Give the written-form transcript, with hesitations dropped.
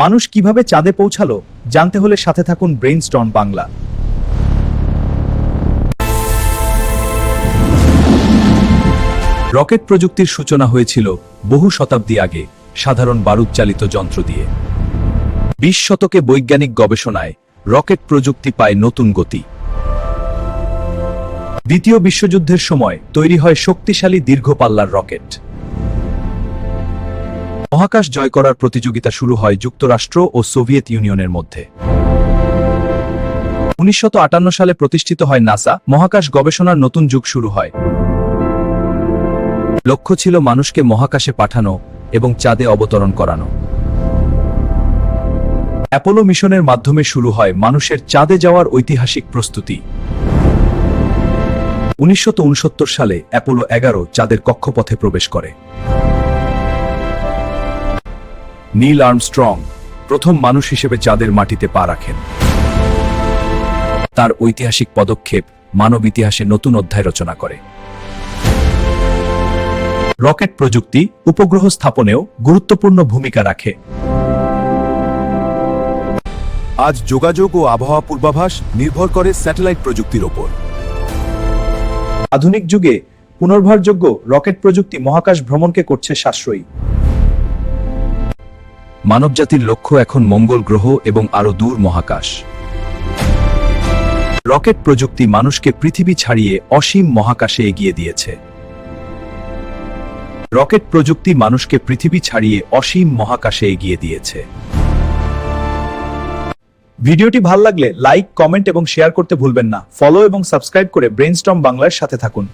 মানুষ কিভাবে চাঁদে পৌঁছালো জানতে হলে সাথে থাকুন ব্রেইনস্টর্ম বাংলা। রকেট প্রযুক্তির সূচনা হয়েছিল বহু শতাব্দী আগে সাধারণ বারুদ চালিত যন্ত্র দিয়ে। 20 শতকে বৈজ্ঞানিক গবেষণায় রকেট প্রযুক্তি পায় নতুন গতি। দ্বিতীয় বিশ্বযুদ্ধের সময় তৈরি হয় শক্তিশালী দীর্ঘ পাল্লার রকেট। মহাকাশ জয় করার প্রতিযোগিতা শুরু হয় যুক্তরাষ্ট্র ও সোভিয়েত ইউনিয়নের মধ্যে। 1958 সালে প্রতিষ্ঠিত হয় নাসা। মহাকাশ গবেষণার নতুন যুগ শুরু হয়। লক্ষ্য ছিল মানুষকে মহাকাশে পাঠানো এবং চাঁদে অবতরণ করানো। অ্যাপোলো মিশনের মাধ্যমে শুরু হয় মানুষের চাঁদে যাওয়ার ঐতিহাসিক প্রস্তুতি। 1969 সালে অ্যাপোলো 11 চাঁদের কক্ষপথে প্রবেশ করে। নীল আর্মস্ট্রং প্রথম মানুষ হিসেবে চাঁদের মাটিতে পা রাখেন। তার ঐতিহাসিক পদক্ষেপ মানব ইতিহাসে নতুন অধ্যায় রচনা করে। রকেট প্রযুক্তি উপগ্রহ স্থাপনেও গুরুত্বপূর্ণ ভূমিকা রাখে। আজ যোগাযোগ ও আবহাওয়া পূর্বাভাস নির্ভর করে স্যাটেলাইট প্রযুক্তির ওপর। আধুনিক যুগে পুনর্ভরযোগ্য রকেট প্রযুক্তি মহাকাশ ভ্রমণকে করছে সাশ্রয়ী। মানবজাতির লক্ষ্য এখন মঙ্গল গ্রহ এবং আরো দূর মহাকাশ। রকেট প্রযুক্তি মানুষকে পৃথিবী ছাড়িয়ে অসীম মহাকাশে এগিয়ে দিয়েছে। রকেট প্রযুক্তি মানুষকে পৃথিবী ছাড়িয়ে অসীম মহাকাশে এগিয়ে দিয়েছে। ভিডিওটি ভালো লাগলে লাইক, কমেন্ট এবং শেয়ার করতে ভুলবেন না। ফলো এবং সাবস্ক্রাইব করে ব্রেইনস্টর্ম বাংলার সাথে থাকুন।